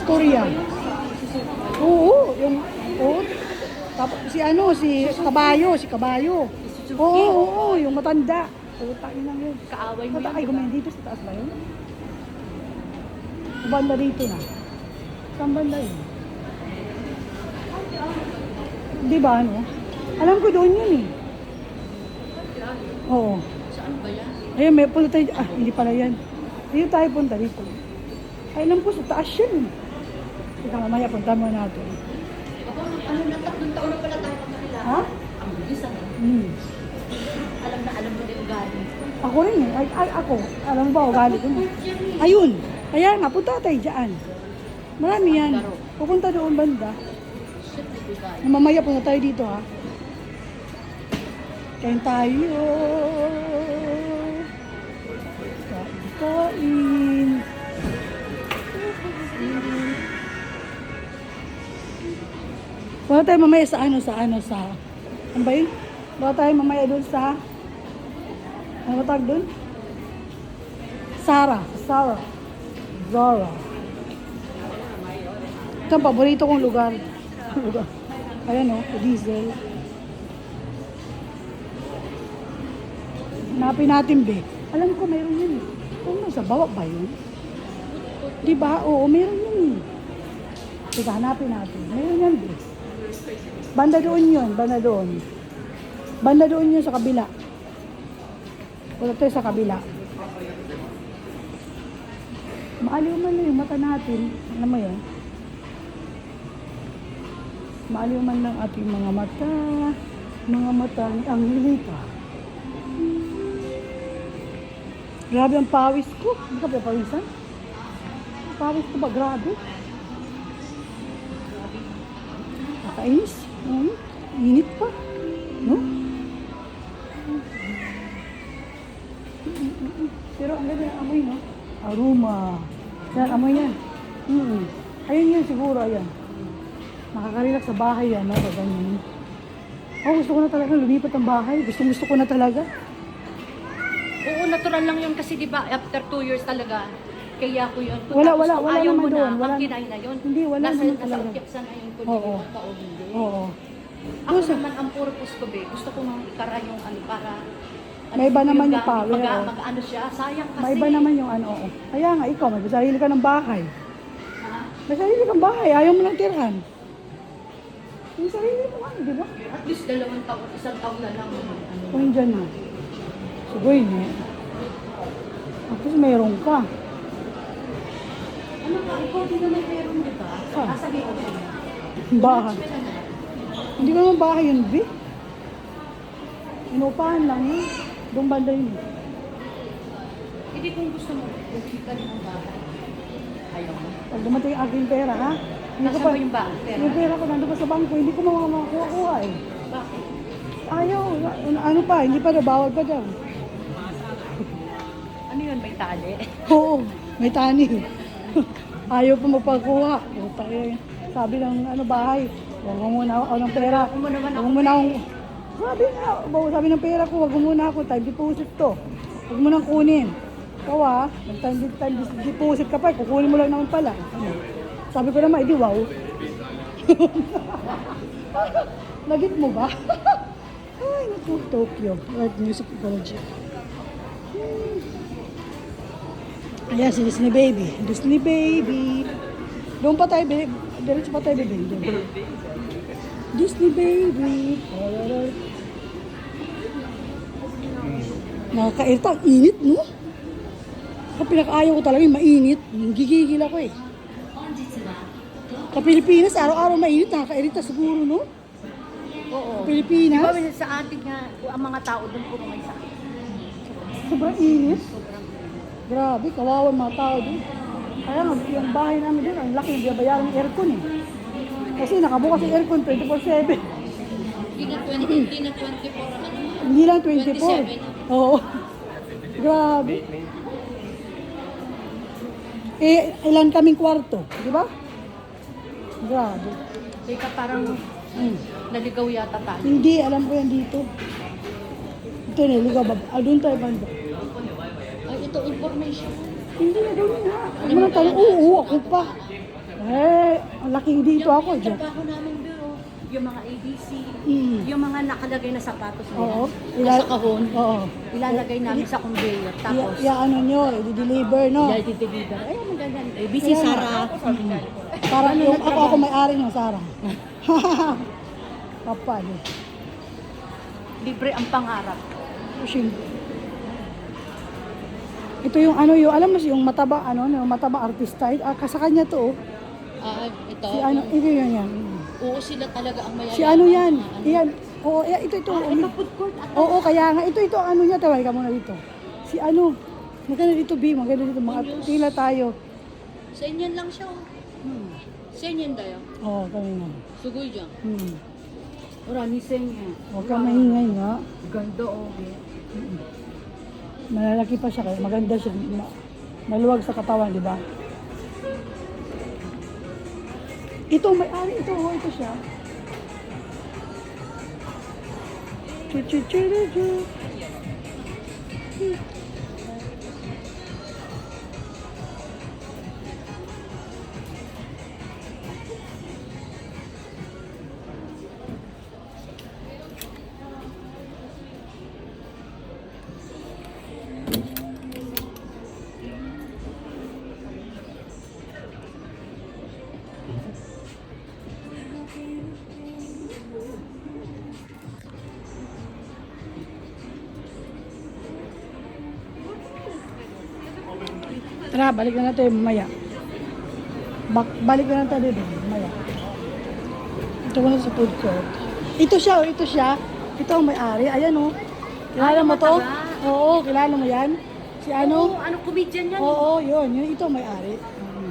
Korea. Oo, yung oh, tapos si Kabayo. Oo, yung matanda. Puta ina yun. Kaaway mo Ay, yun, gumayon dito sa taas ba yun? Banda dito na. Saan banda yun? Di ba ano? Alam ko doon yun eh. Oo. Saan ba yan? Ayun, may punta tayo. Ah, hindi pala yan. Dito tayo punta dito. Ay, alam ko sa taas yun. Teka, mamaya punta mo natin. Ano na, 3 taon na pala tayo magkakilala. Ha? Ang bilis ano. Alam mo din ugali. Ako rin eh. Ay, ako. Alam mo ba, ugali ko na. Ayun. Kaya nga, punta tayo dyan. Marami yan. Pupunta doon banda. Shit, ugali. Mamaya punta tayo dito ha. Kain tayo. Kain. Punta tayo mamaya sa ano, ano ba yun? Punta tayo mamaya doon sa, ano ba tawag doon? Zara. Ito ang paborito kong lugar. Ayan o, diesel. Hanapin natin, be. Alam ko, mayroon yun. Ano, sa bawak ba yun? Di ba? Oo, mayroon yun. Teka, hanapin natin. Mayroon yan, be. Banda doon yun, banda doon. Banda doon yun sa kabila. Wala tayo sa kabila. Maaliw man lang yung mata natin. Alam mo yun? Maaliw man lang ating mga mata. Mga mata ni Angelita. Grabe ang pawis ko. Hindi ka papawisan? Ang pawis ko ba? Grabe. Nakainis. Init pa. No? Pero ang ganda yung amoy, no? Aroma. Yan, amoy yan. Ayun yun siguro, ayan. Nakaka-relax sa bahay yan, no? Ganyan. Oh, gusto ko na talaga lumipat ang bahay. Gusto ko na talaga. Oo, natural lang yun kasi di ba after 2 years talaga. Kaya ko yun. Wala Ayaw naman mo doon. na, Wala, ang kinay na yun. hindi, wala nasa, naman nasa talaga. ukyapsan na yun kung Oo. hindi o hindi. Oo. Ako naman ang purpose ko, be. Gusto ko nang ikara yung ano para... May iba naman yung power, oo. Mag-ano siya, sayang kasi. May iba naman yung ano, oo. Kaya nga, ikaw, may sarili ka ng bahay. May sarili kang bahay, ayaw mo lang tirhan. Yung sarili mo nga, di ba? At least 2 taon, 1 taon na lang. Ano. Kung dyan na. Siguro yun eh. At least mayroon ka. Ano ka, ikaw din naman meron, di ba? Ah. Sabi ko siya. Bahay. Hindi ko naman bahay yun, B. Inupahan lang yun. Doon banda yun. Hindi kung gusto mo, bukita din ang bahay. Ayaw mo. Pag dumating ang aking pera, ha? Hindi ko Nasaan ba yung bahay? Pera? Yung pera ko nandun pa sa bangko, hindi ko makakuha eh. Bakit? Ayaw. Ano pa, hindi pa daw, bawal pa daw. Ano yun, may tali? Oo, may tani. Ayaw pa magpagkuha. Puta, eh. Sabi ng bahay, huwag mo muna ako ng pera. Huwag mo naman Huwag ako. mo na akong... Sabi ng pera ko, huwag mo muna ako, time deposit to. Huwag mo nang kunin. Ikaw time deposit ka pa, kukunin mo lang naman pala. Ano? Sabi ko naman, edi wow. Nagit mo ba? Ay, naku, Tokyo. Art Music Ecology. Ayan, si Disney Baby. Disney Baby. Doon pa tayo, babe. Diretso pa tayo, baby. Doon. Disney Baby. Nakakairita. Ang init, no? Ang pinaka-ayaw ko talaga yung mainit. Gigigil ako eh. Sa Pilipinas, araw-araw mainit. Nakakairita siguro, no? Oo. Sa Pilipinas, Diba sa atin nga, ang mga tao doon puro may sakit. sobrang init. Grabe, kawawa mga tao doon. Kaya nga, yung bahay namin doon, ang laki, bayaran ng aircon eh. Kasi nakabukas yung aircon 24/7. Hindi na 24 ang ano. Hindi lang 24. Oo. Grabe. Eh, ilan kaming kwarto, di ba? Grabe. Teka, parang naligaw yata tayo. Hindi, alam ko yan dito. Ito na, ligaw ba? Doon tayo banda. Ay, ito information. Hindi na gawin na. Ano na tayo? Oo, ako pa. Ang laking dito ako. Yung Dyan. trabaho namin biro, yung mga ABC, Mm. yung mga nakalagay na sapatos na Oo. yan, sa kahon, Oo. ilalagay namin sa conveyor. Tapos, Ano nyo, i-deliver, no? i-deliver. Ay, maganda. ABC Kaya nga. Sara. Parang yung ako may-ari ng Sarah. Kapal. Libre ang pangarap. Siyempre. Ito yung ano yung alam mo yung mataba yung mataba artista sa kanya to oh. Ito. Si ano ito yun yan. Oo, sila talaga ang mayayaman. Si ano yan? Iyan. Oo, ito. Ito food court. Oo, kaya nga ito ano niya tawag ka muna dito. Si ano? Maganda dito B, maganda dito mga pila tayo. Sa inyan lang siya. Sa inyan tayo. Oo, kami nga. Sugoy dyan. Marami sa inyan. Huwag ka maingay nga. Ganda oh. Malalaki pa siya kaya maganda siya. Maluwag sa katawan, di ba? Ito, may-ari ito. Oh, ito siya. Chu-chu-chu-chu-chu. Tara, balik na natin mamaya. Balik na natin dito mamaya. Ito muna sa food court. Ito siya, oh, ito siya. Ito ang may-ari. Ayan, oh. Kilala mo to? Oo, kilala mo yan? Si ano? Anong comedian yan? Oo, yun. Ito ang may-ari.